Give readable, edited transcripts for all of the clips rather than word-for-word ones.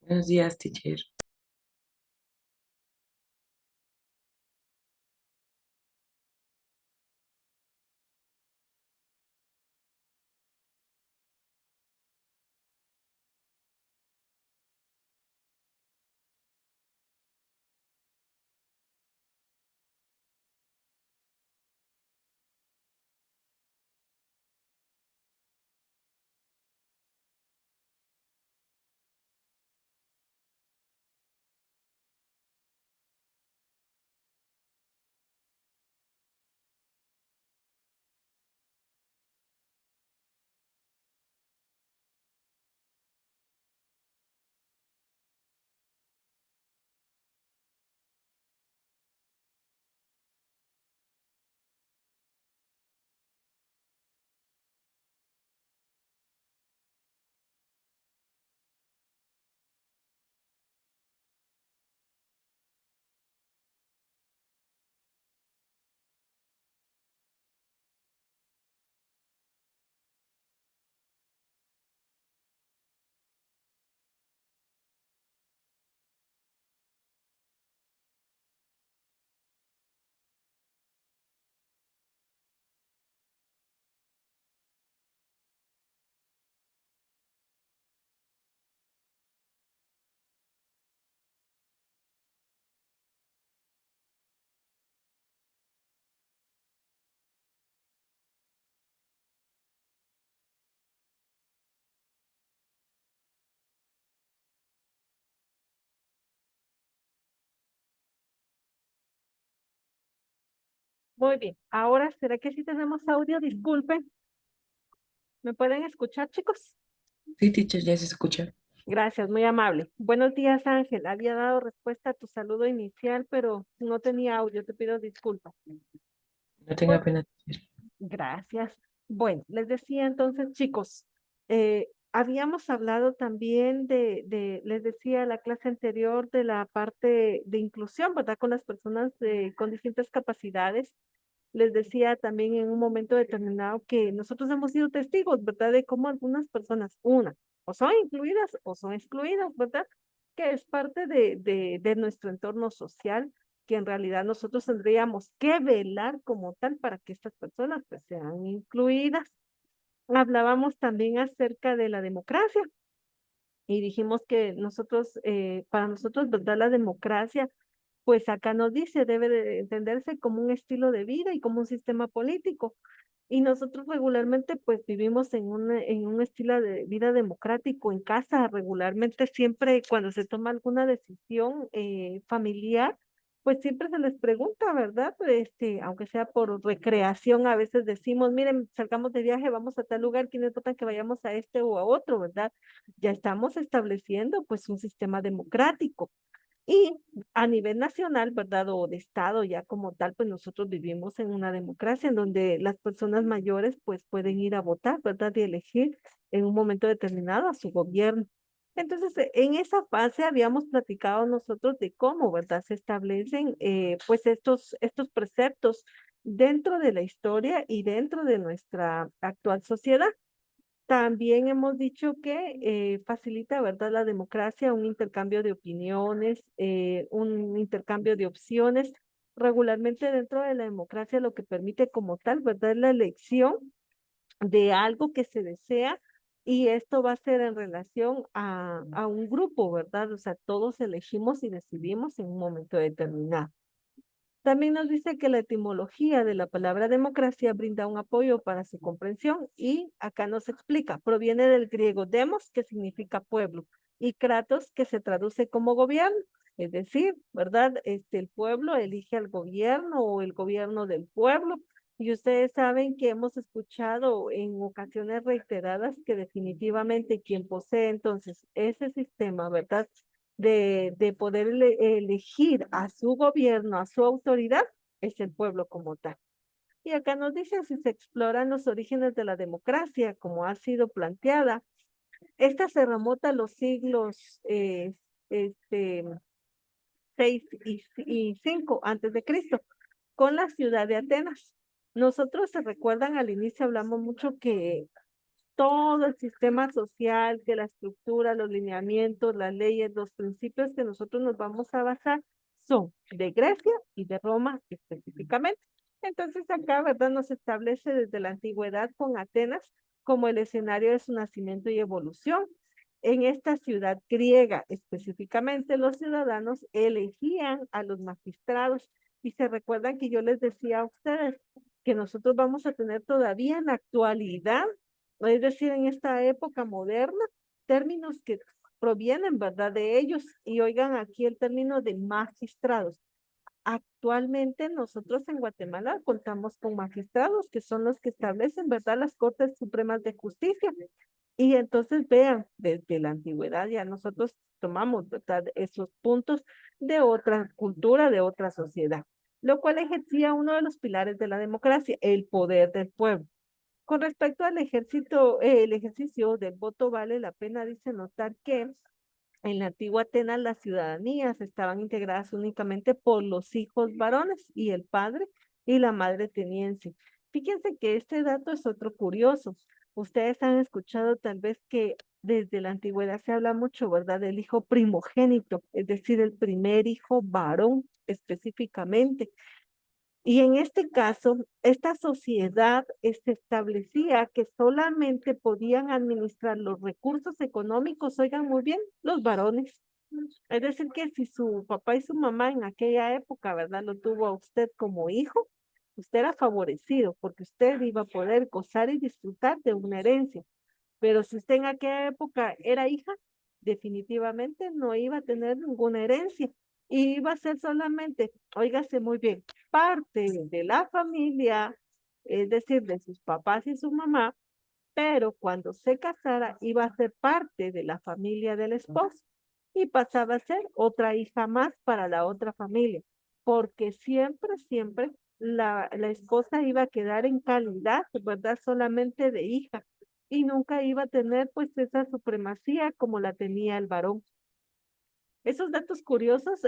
Buenos días, teacher. Muy bien. Ahora, ¿será que sí tenemos audio? Disculpen. ¿Me pueden escuchar, chicos? Sí, teacher, ya se escucha. Gracias, muy amable. Buenos días, Ángel. Había dado respuesta a tu saludo inicial, pero no tenía audio. Te pido disculpas. No tenga Bueno, pena, teacher. gracias. Bueno, les decía entonces, chicos, habíamos hablado también les decía la clase anterior de la parte de inclusión, ¿verdad? Con las personas con distintas capacidades. Les decía también en un momento determinado que nosotros hemos sido testigos, ¿verdad? De cómo algunas personas, o son incluidas o son excluidas, ¿verdad? Que es parte de nuestro entorno social, que en realidad nosotros tendríamos que velar como tal para que estas personas pues sean incluidas. Hablábamos también acerca de la democracia y dijimos que nosotros, para nosotros, ¿verdad? La democracia pues acá nos dice, debe de entenderse como un estilo de vida y como un sistema político. Y nosotros regularmente pues vivimos en un estilo de vida democrático en casa, regularmente siempre cuando se toma alguna decisión familiar, pues siempre se les pregunta, ¿verdad? Aunque sea por recreación, a veces decimos, miren, salgamos de viaje, vamos a tal lugar, ¿quiénes votan que vayamos a este o a otro, ¿verdad? Ya estamos estableciendo pues un sistema democrático. Y a nivel nacional, ¿verdad? O de Estado ya como tal, pues nosotros vivimos en una democracia en donde las personas mayores pues pueden ir a votar, ¿verdad? Y elegir en un momento determinado a su gobierno. Entonces, en esa fase habíamos platicado nosotros de cómo, ¿verdad? Se establecen pues estos preceptos dentro de la historia y dentro de nuestra actual sociedad. También hemos dicho que facilita, ¿verdad?, la democracia, un intercambio de opiniones, un intercambio de opciones. Regularmente dentro de la democracia lo que permite como tal, ¿verdad?, es la elección de algo que se desea y esto va a ser en relación a un grupo, ¿verdad? O sea, todos elegimos y decidimos en un momento determinado. También nos dice que la etimología de la palabra democracia brinda un apoyo para su comprensión y acá nos explica, proviene del griego demos, que significa pueblo, y kratos, que se traduce como gobierno, es decir, ¿verdad? El pueblo elige al gobierno o el gobierno del pueblo, y ustedes saben que hemos escuchado en ocasiones reiteradas que definitivamente quien posee entonces ese sistema, ¿verdad? De poder elegir a su gobierno, a su autoridad, es el pueblo como tal. Y acá nos dicen si se exploran los orígenes de la democracia, como ha sido planteada. Esta se remonta a los siglos este, 6 y 5 antes de Cristo, con la ciudad de Atenas. Nosotros se recuerdan al inicio hablamos mucho que todo el sistema social, que la estructura, los lineamientos, las leyes, los principios que nosotros nos vamos a basar son de Grecia y de Roma específicamente. Entonces acá, ¿verdad? Nos establece desde la antigüedad con Atenas como el escenario de su nacimiento y evolución. En esta ciudad griega específicamente, los ciudadanos elegían a los magistrados y se recuerdan que yo les decía a ustedes que nosotros vamos a tener todavía en la actualidad, es decir, en esta época moderna, términos que provienen, ¿verdad?, de ellos. Y oigan aquí el término de magistrados. Actualmente nosotros en Guatemala contamos con magistrados que son los que establecen, ¿verdad?, las Cortes Supremas de Justicia. Y entonces vean, desde la antigüedad ya nosotros tomamos, ¿verdad?, esos puntos de otra cultura, de otra sociedad, lo cual ejercía uno de los pilares de la democracia, el poder del pueblo. Con respecto al ejército, el ejercicio del voto vale la pena, dice notar que en la antigua Atenas las ciudadanías estaban integradas únicamente por los hijos varones y el padre y la madre teniense. Fíjense que este dato es otro curioso. Ustedes han escuchado tal vez que desde la antigüedad se habla mucho, ¿verdad?, del hijo primogénito, es decir, el primer hijo varón específicamente. Y en este caso, esta sociedad se establecía que solamente podían administrar los recursos económicos, oigan muy bien, los varones. Es decir, que si su papá y su mamá en aquella época, ¿verdad?, lo tuvo a usted como hijo, usted era favorecido porque usted iba a poder gozar y disfrutar de una herencia. Pero si usted en aquella época era hija, definitivamente no iba a tener ninguna herencia. Y iba a ser solamente, óigase muy bien, parte de la familia, es decir, de sus papás y su mamá, pero cuando se casara iba a ser parte de la familia del esposo y pasaba a ser otra hija más para la otra familia, porque siempre, siempre la esposa iba a quedar en calidad, ¿verdad? Solamente de hija y nunca iba a tener pues esa supremacía como la tenía el varón. Esos datos curiosos,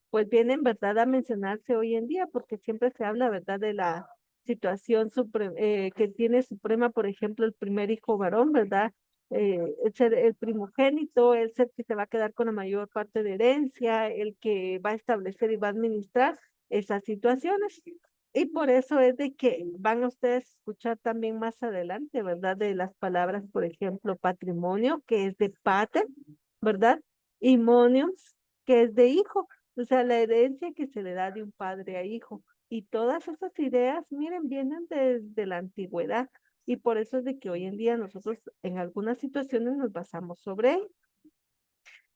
pues vienen, ¿verdad?, a mencionarse hoy en día, porque siempre se habla, ¿verdad?, de la situación que tiene suprema, por ejemplo, el primer hijo varón, ¿verdad? El ser el primogénito, el ser que se va a quedar con la mayor parte de herencia, el que va a establecer y va a administrar esas situaciones. Y por eso es de que van a ustedes a escuchar también más adelante, ¿verdad?, de las palabras, por ejemplo, patrimonio, que es de pater, ¿verdad? Y moniums, que es de hijo, o sea, la herencia que se le da de un padre a hijo. Y todas esas ideas, miren, vienen desde la antigüedad. Y por eso es de que hoy en día nosotros en algunas situaciones nos basamos sobre él.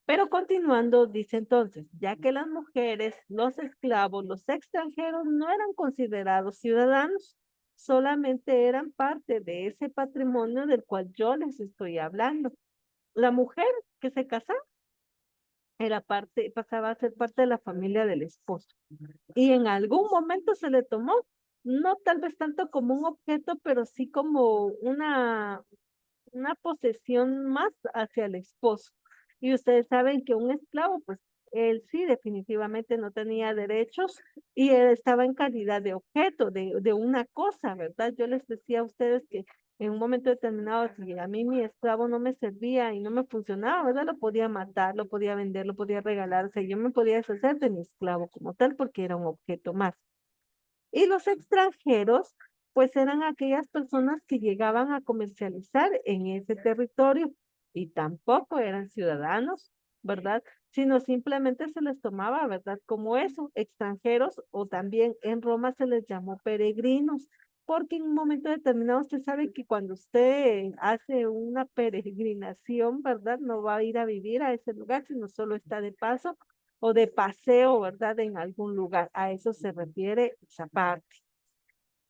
Pero continuando, dice entonces, ya que las mujeres, los esclavos, los extranjeros no eran considerados ciudadanos, solamente eran parte de ese patrimonio del cual yo les estoy hablando. La mujer que se casaba era parte, pasaba a ser parte de la familia del esposo. Y en algún momento se le tomó, no tal vez tanto como un objeto, pero sí como una posesión más hacia el esposo. Y ustedes saben que un esclavo, pues él sí definitivamente no tenía derechos y él estaba en calidad de objeto, de una cosa, ¿verdad? Yo les decía a ustedes que en un momento determinado, si a mí mi esclavo no me servía y no me funcionaba, ¿verdad? Lo podía matar, lo podía vender, lo podía regalar, o sea, yo me podía deshacer de mi esclavo como tal porque era un objeto más. Y los extranjeros, pues eran aquellas personas que llegaban a comercializar en ese territorio y tampoco eran ciudadanos, ¿verdad? Sino simplemente se les tomaba, ¿verdad? Como eso, extranjeros o también en Roma se les llamó peregrinos, porque en un momento determinado usted sabe que cuando usted hace una peregrinación, ¿verdad? No va a ir a vivir a ese lugar, sino solo está de paso o de paseo, ¿verdad? En algún lugar. A eso se refiere esa parte.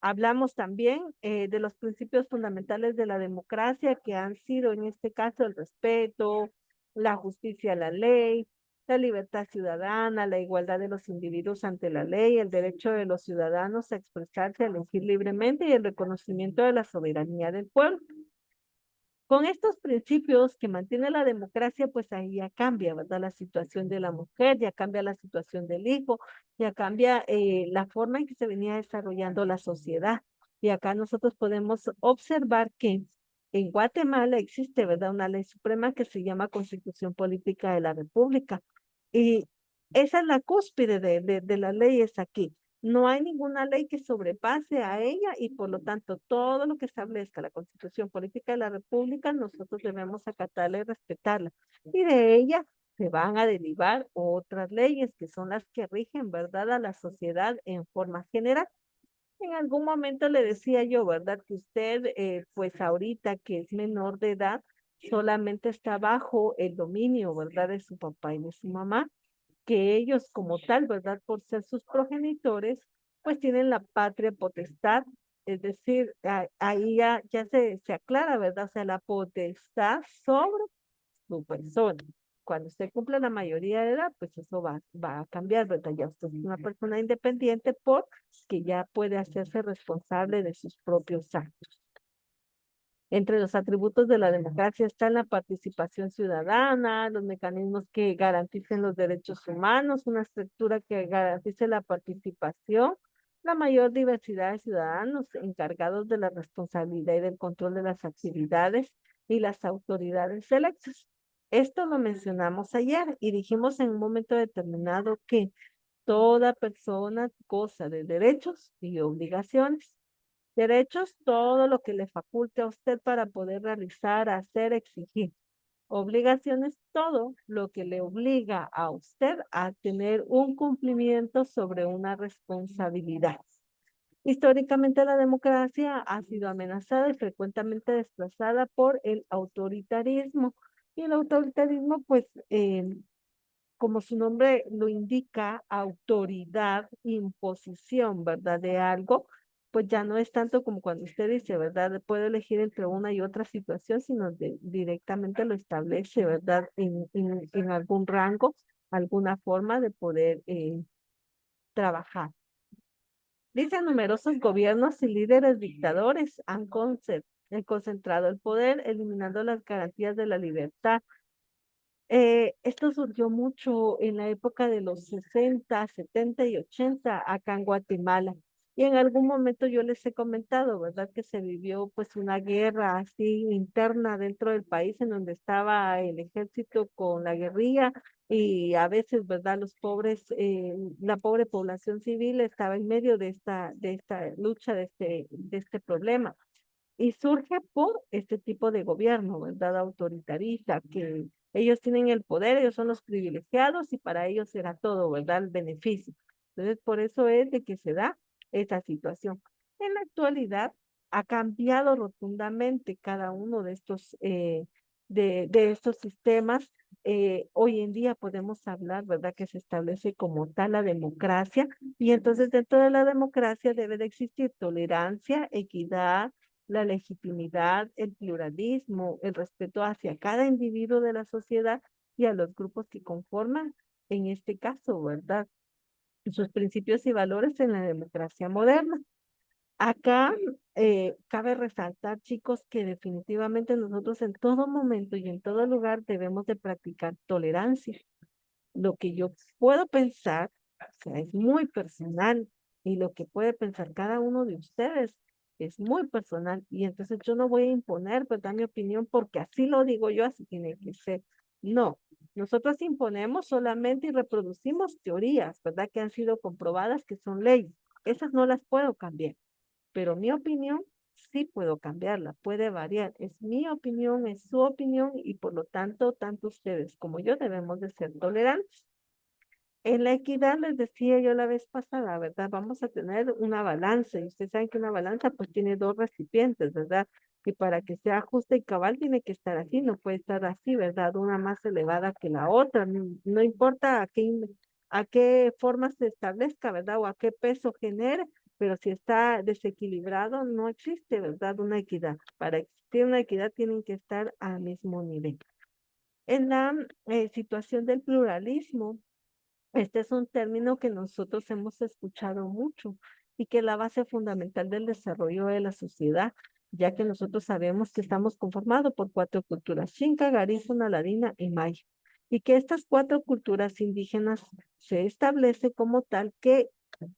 Hablamos también de los principios fundamentales de la democracia, que han sido en este caso el respeto, la justicia a la ley, la libertad ciudadana, la igualdad de los individuos ante la ley, el derecho de los ciudadanos a expresarse, a elegir libremente y el reconocimiento de la soberanía del pueblo. Con estos principios que mantiene la democracia, pues ahí ya cambia, ¿verdad? La situación de la mujer, ya cambia la situación del hijo, ya cambia la forma en que se venía desarrollando la sociedad. Y acá nosotros podemos observar que En Guatemala existe, ¿verdad? Una ley suprema que se llama Constitución Política de la República. Y esa es la cúspide de las leyes aquí. No hay ninguna ley que sobrepase a ella y por lo tanto todo lo que establezca la Constitución Política de la República nosotros debemos acatarla y respetarla. Y de ella se van a derivar otras leyes que son las que rigen, ¿verdad?, a la sociedad en forma general. En algún momento le decía yo, ¿verdad? Que usted, pues ahorita que es menor de edad, solamente está bajo el dominio, ¿verdad? De su papá y de su mamá, que ellos como tal, ¿verdad? Por ser sus progenitores, pues tienen la patria potestad, es decir, ahí ya se aclara, ¿verdad? O sea, la potestad sobre su persona. Cuando usted cumple la mayoría de edad, pues eso va a cambiar, ¿verdad? Ya usted es una persona independiente porque ya puede hacerse responsable de sus propios actos. Entre los atributos de la democracia están la participación ciudadana, los mecanismos que garanticen los derechos humanos, una estructura que garantice la participación, la mayor diversidad de ciudadanos encargados de la responsabilidad y del control de las actividades y las autoridades electas. Esto lo mencionamos ayer y dijimos en un momento determinado que toda persona goza de derechos y obligaciones. Derechos, todo lo que le faculte a usted para poder realizar, hacer, exigir. Obligaciones, todo lo que le obliga a usted a tener un cumplimiento sobre una responsabilidad. Históricamente la democracia ha sido amenazada y frecuentemente desplazada por el autoritarismo. Y el autoritarismo, pues, como su nombre lo indica, autoridad, imposición, ¿verdad? De algo, pues ya no es tanto como cuando usted dice, ¿verdad? Puede elegir entre una y otra situación, sino directamente lo establece, ¿verdad? En algún rango, alguna forma de poder trabajar. Dice, numerosos gobiernos y líderes dictadores han concentrado el poder, eliminando las garantías de la libertad. Esto surgió mucho en la época de los 60, 70 y 80 acá en Guatemala. Y en algún momento yo les he comentado, ¿verdad? Que se vivió pues una guerra así interna dentro del país en donde estaba el ejército con la guerrilla y a veces, ¿verdad? Los pobres, la pobre población civil estaba en medio de esta lucha, de este problema. Y surge por este tipo de gobierno, ¿verdad? Autoritarista, que ellos tienen el poder, ellos son los privilegiados y para ellos será todo, ¿verdad? El beneficio. Entonces, por eso es de que se da esta situación. En la actualidad ha cambiado rotundamente cada uno de estos sistemas. Hoy en día podemos hablar, ¿verdad? Que se establece como tal la democracia y entonces dentro de la democracia debe de existir tolerancia, equidad, la legitimidad, el pluralismo, el respeto hacia cada individuo de la sociedad y a los grupos que conforman, en este caso, ¿verdad? Sus principios y valores en la democracia moderna. Acá cabe resaltar, chicos, que definitivamente nosotros en todo momento y en todo lugar debemos de practicar tolerancia. Lo que yo puedo pensar, o sea, es muy personal y lo que puede pensar cada uno de ustedes es muy personal y entonces yo no voy a imponer, ¿verdad? Mi opinión porque así lo digo yo, así tiene que ser. No, nosotros imponemos solamente y reproducimos teorías, ¿verdad? Que han sido comprobadas que son leyes. Esas no las puedo cambiar, pero mi opinión sí puedo cambiarla, puede variar. Es mi opinión, es su opinión y por lo tanto, tanto ustedes como yo debemos de ser tolerantes. En la equidad les decía yo la vez pasada, ¿verdad? Vamos a tener una balanza y ustedes saben que una balanza pues tiene dos recipientes, ¿verdad? Y para que sea justa y cabal tiene que estar así, no puede estar así, ¿verdad? Una más elevada que la otra, no, no importa a qué forma se establezca, ¿verdad? O a qué peso genere, pero si está desequilibrado no existe, ¿verdad? Una equidad. Para existir una equidad tienen que estar al mismo nivel. En la situación del pluralismo, este es un término que nosotros hemos escuchado mucho y que es la base fundamental del desarrollo de la sociedad, ya que nosotros sabemos que estamos conformados por cuatro culturas, Xinca, Garífuna, Ladina y Maya, y que estas cuatro culturas indígenas se establece como tal que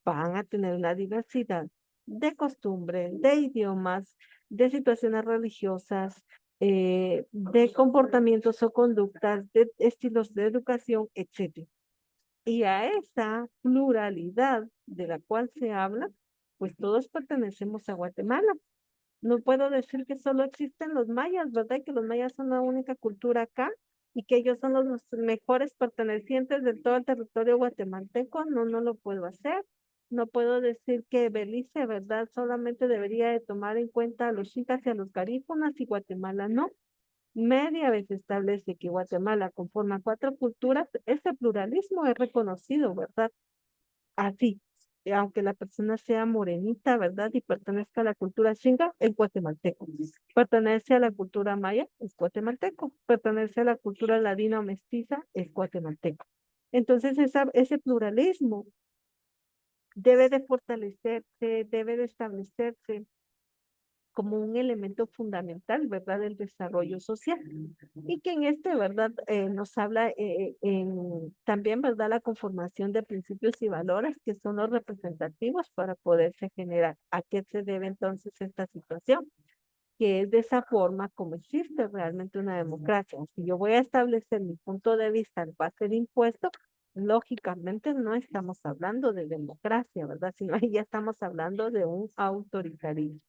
van a tener una diversidad de costumbres, de idiomas, de situaciones religiosas, de comportamientos o conductas, de estilos de educación, etcétera. Y a esa pluralidad de la cual se habla, pues todos pertenecemos a Guatemala. No puedo decir que solo existen los mayas, ¿verdad? Que los mayas son la única cultura acá y que ellos son los mejores pertenecientes de todo el territorio guatemalteco. No, no lo puedo hacer. No puedo decir que Belice, ¿verdad? Solamente debería de tomar en cuenta a los chicas y a los garífunas y Guatemala no. Media vez establece que Guatemala conforma cuatro culturas, ese pluralismo es reconocido, ¿verdad? Así, aunque la persona sea morenita, ¿verdad? Y pertenezca a la cultura chinga, es guatemalteco. Pertenece a la cultura maya, es guatemalteco. Pertenece a la cultura ladina o mestiza, es guatemalteco. Entonces, ese pluralismo debe de fortalecerse, debe de establecerse como un elemento fundamental, ¿verdad?, del desarrollo social. Y que en este, ¿verdad?, nos habla también, ¿verdad?, la conformación de principios y valores que son los representativos para poderse generar. ¿A qué se debe entonces esta situación? Que es de esa forma como existe realmente una democracia. Si yo voy a establecer mi punto de vista en base de impuesto, lógicamente no estamos hablando de democracia, ¿verdad? Sino ahí ya estamos hablando de un autoritarismo.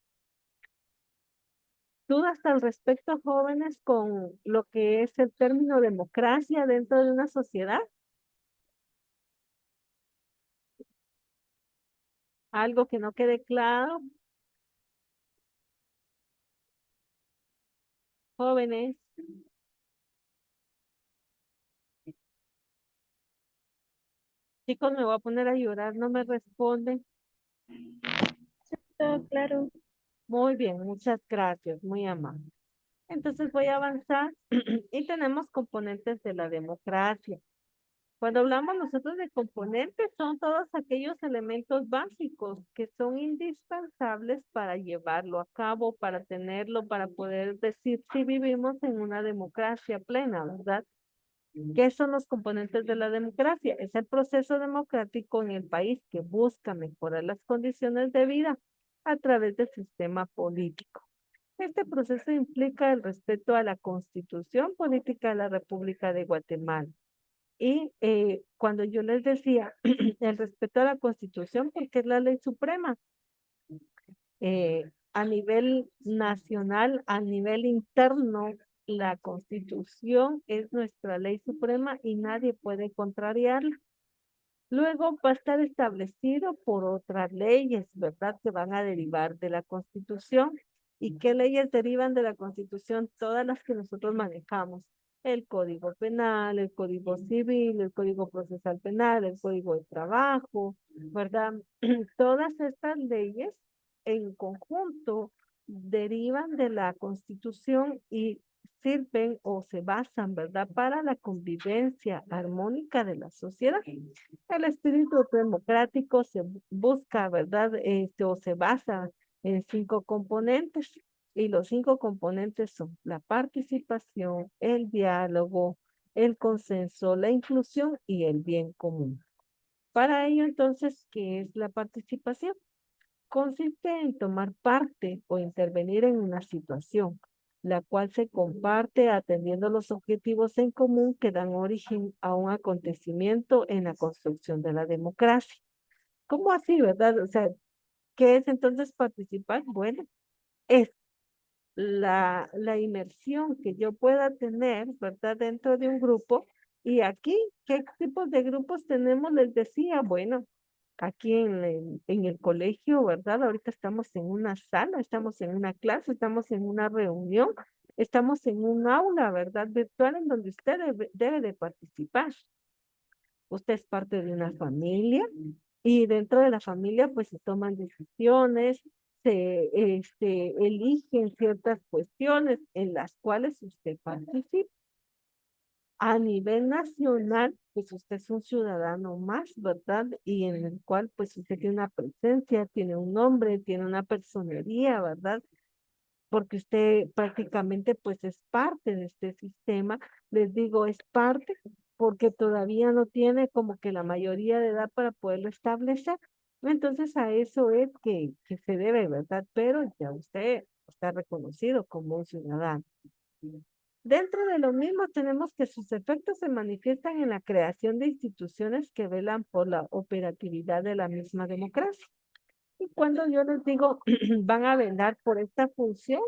¿Dudas al respecto, jóvenes, con lo que es el término democracia dentro de una sociedad? Algo que no quede claro, jóvenes. Chicos, me voy a poner a llorar, no me responden. Todo claro. Muy bien, muchas gracias, muy amable. Entonces voy a avanzar y tenemos componentes de la democracia. Cuando hablamos nosotros de componentes, son todos aquellos elementos básicos que son indispensables para llevarlo a cabo, para tenerlo, para poder decir si vivimos en una democracia plena, ¿verdad? ¿Qué son los componentes de la democracia? Es el proceso democrático en el país que busca mejorar las condiciones de vida a través del sistema político. Este proceso implica el respeto a la Constitución Política de la República de Guatemala. Y cuando yo les decía el respeto a la Constitución, porque es la ley suprema, a nivel nacional, a nivel interno, la Constitución es nuestra ley suprema y nadie puede contrariarla. Luego va a estar establecido por otras leyes, ¿verdad? Que van a derivar de la Constitución. ¿Y qué leyes derivan de la Constitución? Todas las que nosotros manejamos. El Código Penal, el Código Civil, el Código Procesal Penal, el Código de Trabajo, ¿verdad? Todas estas leyes en conjunto derivan de la Constitución y sirven o se basan, ¿verdad?, para la convivencia armónica de la sociedad. El espíritu democrático se busca, ¿verdad? O se basa en cinco componentes y los cinco componentes son la participación, el diálogo, el consenso, la inclusión y el bien común. Para ello, entonces, ¿qué es la participación? Consiste en tomar parte o intervenir en una situación, la cual se comparte atendiendo los objetivos en común que dan origen a un acontecimiento en la construcción de la democracia. ¿Cómo así, verdad? O sea, ¿qué es entonces participar? Bueno, es la inmersión que yo pueda tener, ¿verdad? Dentro de un grupo. Y aquí, ¿qué tipos de grupos tenemos? Les decía, bueno, aquí en el colegio, ¿verdad? Ahorita estamos en una sala, estamos en una clase, estamos en una reunión, estamos en un aula, ¿verdad? Virtual en donde usted debe de participar. Usted es parte de una familia y dentro de la familia pues se toman decisiones, se eligen ciertas cuestiones en las cuales usted participa. A nivel nacional, pues usted es un ciudadano más, ¿verdad? Y en el cual pues usted tiene una presencia, tiene un nombre, tiene una personería, ¿verdad? Porque usted prácticamente pues es parte de este sistema. Les digo, es parte porque todavía no tiene como que la mayoría de edad para poderlo establecer, Entonces a eso es que se debe, ¿verdad? Pero ya usted está reconocido como un ciudadano. Dentro de lo mismo tenemos que sus efectos se manifiestan en la creación de instituciones que velan por la operatividad de la misma democracia. Y cuando yo les digo van a velar por esta función,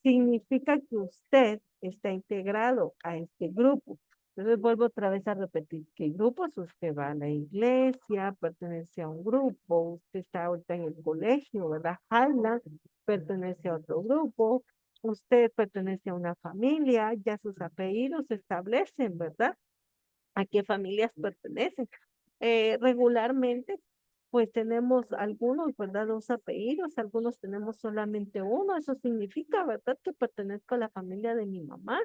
significa que usted está integrado a este grupo. Entonces vuelvo otra vez a repetir, ¿qué grupos? Usted va a la iglesia, pertenece a un grupo, usted está ahorita en el colegio, ¿verdad? Highland pertenece a otro grupo, usted pertenece a una familia, ya sus apellidos se establecen, ¿verdad? ¿A qué familias pertenecen? Regularmente, pues tenemos algunos, ¿verdad? Dos apellidos, algunos tenemos solamente uno. Eso significa, ¿verdad? Que pertenezco a la familia de mi mamá.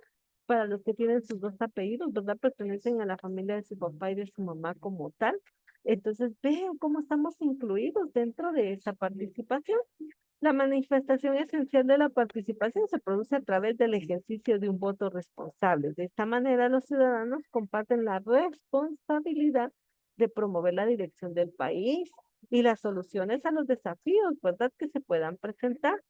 Para los que tienen sus dos apellidos, ¿verdad? Pertenecen a la familia de su papá y de su mamá como tal. Entonces, vean cómo estamos incluidos dentro de esa participación. La manifestación esencial de la participación se produce a través del ejercicio de un voto responsable. De esta manera, los ciudadanos comparten la responsabilidad de promover la dirección del país y las soluciones a los desafíos, ¿verdad?, que se puedan presentar.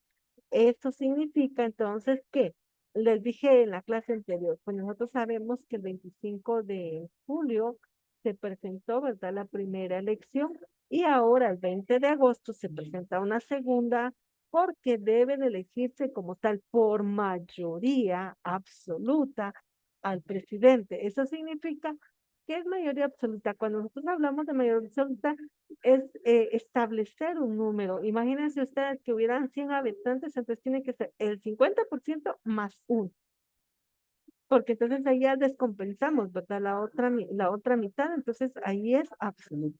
Esto significa entonces que, les dije en la clase anterior, pues nosotros sabemos que el 25 de julio se presentó, ¿verdad?, la primera elección y ahora el 20 de agosto se presenta una segunda porque deben elegirse como tal por mayoría absoluta al presidente. Eso significa que es mayoría absoluta. Cuando nosotros hablamos de mayoría absoluta, es establecer un número. Imagínense ustedes que hubieran 100 habitantes, entonces tiene que ser el 50% más uno, porque entonces ahí ya descompensamos, ¿verdad? La otra mitad, entonces ahí es absoluto.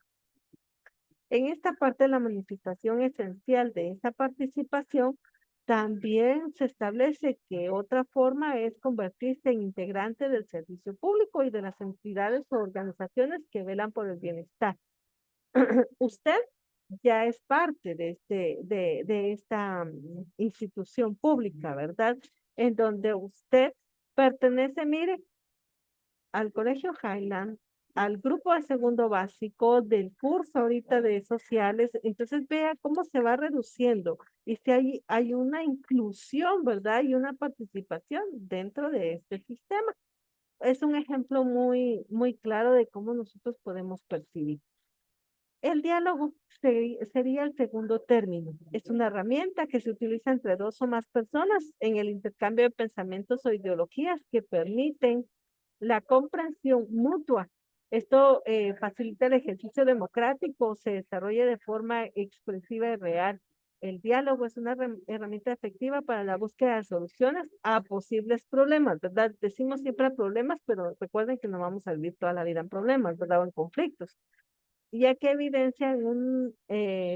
En esta parte de la manifestación esencial de esta participación, también se establece que otra forma es convertirse en integrante del servicio público y de las entidades o organizaciones que velan por el bienestar. Usted ya es parte de, de esta institución pública, ¿verdad? En donde usted pertenece, mire, al Colegio Highland, al grupo de segundo básico del curso ahorita de sociales, entonces vea cómo se va reduciendo y si hay una inclusión, ¿verdad? Y una participación dentro de este sistema. Es un ejemplo muy claro de cómo nosotros podemos percibir. El diálogo sería el segundo término. Es una herramienta que se utiliza entre dos o más personas en el intercambio de pensamientos o ideologías que permiten la comprensión mutua. Esto facilita el ejercicio democrático, se desarrolla de forma expresiva y real. El diálogo es una herramienta efectiva para la búsqueda de soluciones a posibles problemas, ¿verdad? Decimos siempre problemas, pero recuerden que no vamos a vivir toda la vida en problemas, ¿verdad? O en conflictos, ya que evidencian un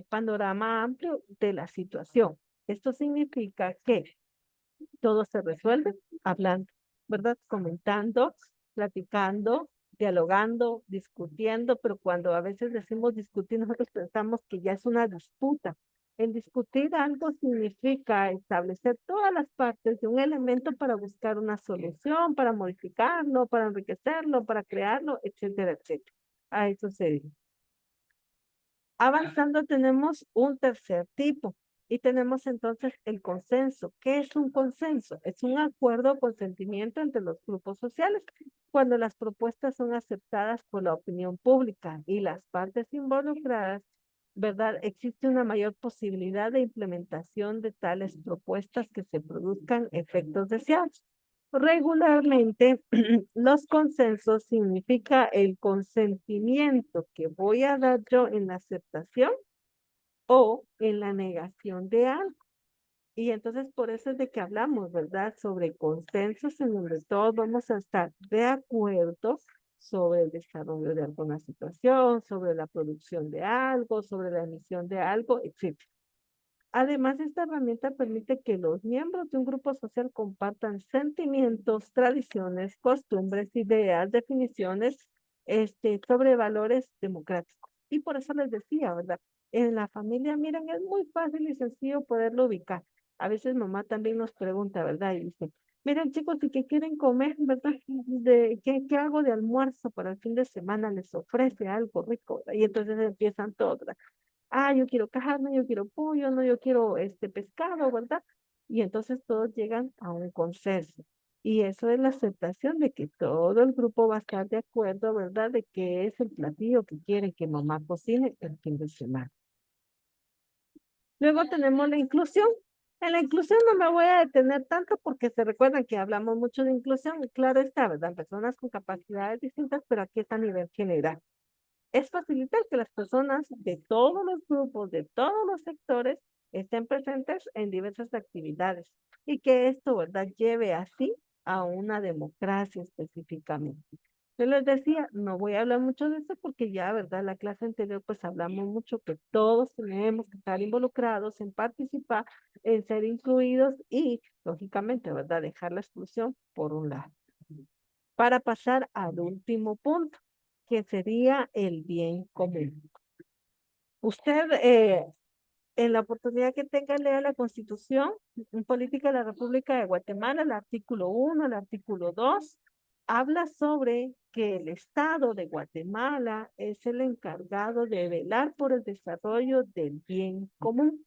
panorama amplio de la situación. Esto significa que todo se resuelve hablando, ¿verdad? Comentando, platicando, dialogando, discutiendo, pero cuando a veces decimos discutir, nosotros pensamos que ya es una disputa. El discutir algo significa establecer todas las partes de un elemento para buscar una solución, para modificarlo, para enriquecerlo, para crearlo, etcétera, etcétera. A eso se dice. Avanzando tenemos un tercer tipo y tenemos entonces el consenso. ¿Qué es un consenso? Es un acuerdo o consentimiento entre los grupos sociales cuando las propuestas son aceptadas por la opinión pública y las partes involucradas, ¿verdad? Existe una mayor posibilidad de implementación de tales propuestas que se produzcan efectos deseados. Regularmente, los consensos significa el consentimiento que voy a dar yo en la aceptación o en la negación de algo. Y entonces por eso es de que hablamos, ¿verdad? Sobre consensos en donde todos vamos a estar de acuerdo sobre el desarrollo de alguna situación, sobre la producción de algo, sobre la emisión de algo, etcétera. Además, esta herramienta permite que los miembros de un grupo social compartan sentimientos, tradiciones, costumbres, ideas, definiciones, sobre valores democráticos. Y por eso les decía, ¿verdad? En la familia, miren, es muy fácil y sencillo poderlo ubicar. A veces mamá también nos pregunta, ¿verdad? Y dice, miren chicos, ¿y qué quieren comer, verdad? ¿Qué hago de almuerzo para el fin de semana? Les ofrece algo rico, ¿verdad? Y entonces empiezan todos, ¿verdad? yo quiero carne, yo quiero pollo, no, yo quiero este pescado, ¿verdad? Y entonces todos llegan a un consenso. Y eso es la aceptación de que todo el grupo va a estar de acuerdo, ¿verdad? De que es el platillo que quieren que mamá cocine el fin de semana. Luego tenemos la inclusión. En la inclusión no me voy a detener tanto porque se recuerdan que hablamos mucho de inclusión. Y claro está, ¿verdad? Personas con capacidades distintas, pero aquí está a nivel general. Es facilitar que las personas de todos los grupos, de todos los sectores, estén presentes en diversas actividades y que esto, ¿verdad?, lleve así a una democracia específicamente. Yo les decía, no voy a hablar mucho de esto porque ya, ¿verdad? La clase anterior pues hablamos mucho que todos tenemos que estar involucrados en participar, en ser incluidos y, lógicamente, ¿verdad? Dejar la exclusión por un lado. Para pasar al último punto, que sería el bien común. Usted, en la oportunidad que tenga, lea la Constitución en Política de la República de Guatemala, el artículo 1, el artículo 2, habla sobre que el Estado de Guatemala es el encargado de velar por el desarrollo del bien común.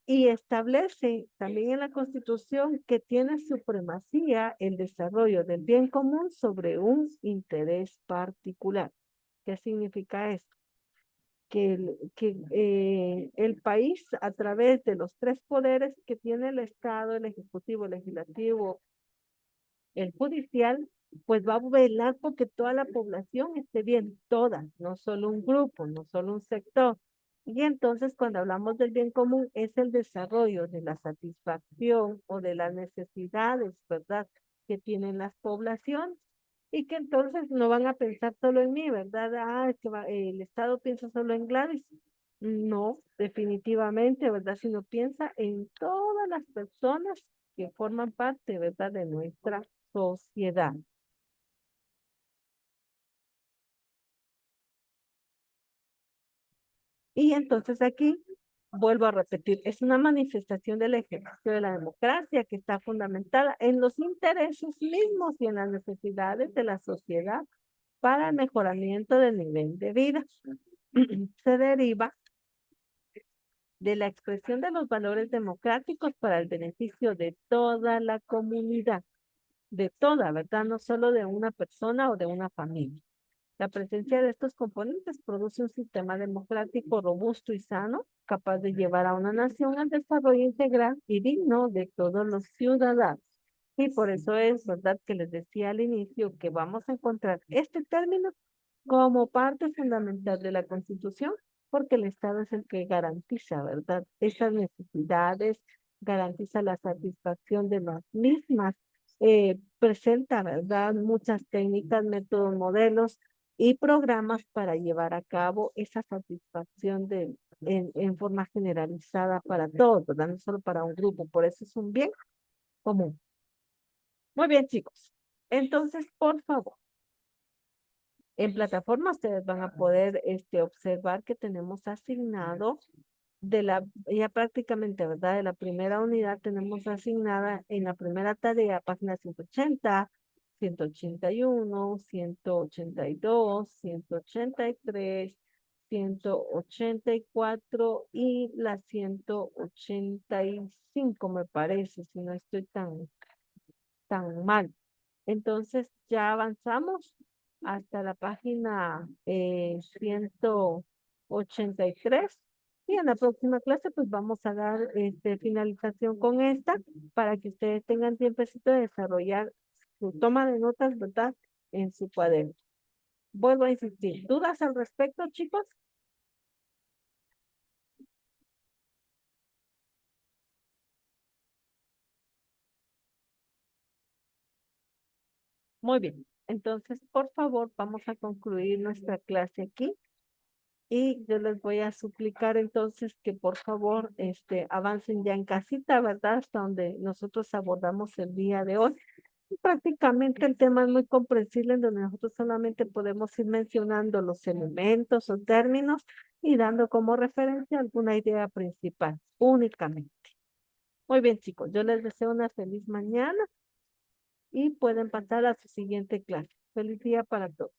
Y establece también en la Constitución que tiene supremacía el desarrollo del bien común sobre un interés particular. ¿Qué significa esto? Que el país, a través de los tres poderes que tiene el Estado, el Ejecutivo, el Legislativo, el judicial, pues va a velar porque toda la población esté bien, toda, no solo un grupo, no solo un sector. Y entonces cuando hablamos del bien común es el desarrollo de la satisfacción o de las necesidades, ¿verdad?, que tienen las poblaciones. Y que entonces no van a pensar solo en mí, ¿verdad? Es que el Estado piensa solo en Gladys. No, definitivamente, ¿verdad? Sino piensa en todas las personas que forman parte, ¿verdad?, de nuestra sociedad. Y entonces aquí vuelvo a repetir, es una manifestación del ejercicio de la democracia que está fundamentada en los intereses mismos y en las necesidades de la sociedad para el mejoramiento del nivel de vida. Se deriva de la expresión de los valores democráticos para el beneficio de toda la comunidad, de toda, ¿verdad? No solo de una persona o de una familia. La presencia de estos componentes produce un sistema democrático robusto y sano, capaz de llevar a una nación al desarrollo integral y digno de todos los ciudadanos. Y por eso es verdad que les decía al inicio que vamos a encontrar este término como parte fundamental de la Constitución, porque el Estado es el que garantiza, ¿verdad?, esas necesidades, garantiza la satisfacción de las mismas, presenta, ¿verdad?, muchas técnicas, métodos, modelos y programas para llevar a cabo esa satisfacción en forma generalizada para todos, ¿verdad?, no solo para un grupo, por eso es un bien común. Muy bien, chicos. Entonces, por favor, en plataforma ustedes van a poder observar que tenemos asignado ya prácticamente, ¿verdad? De la primera unidad tenemos asignada en la primera tarea, página 180, 181, 182, 183, 184 y la 185, me parece, si no estoy tan mal. Entonces ya avanzamos hasta la página 183 y en la próxima clase pues vamos a dar finalización con esta para que ustedes tengan tiempecito de desarrollar su toma de notas, ¿verdad?, en su cuaderno. Vuelvo a insistir, ¿dudas al respecto, chicos? Muy bien. Entonces, por favor, vamos a concluir nuestra clase aquí. Y yo les voy a suplicar entonces que por favor avancen ya en casita, ¿verdad? Hasta donde nosotros abordamos el día de hoy. Y prácticamente el tema es muy comprensible en donde nosotros solamente podemos ir mencionando los elementos o términos y dando como referencia alguna idea principal, únicamente. Muy bien, chicos, yo les deseo una feliz mañana y pueden pasar a su siguiente clase. Feliz día para todos.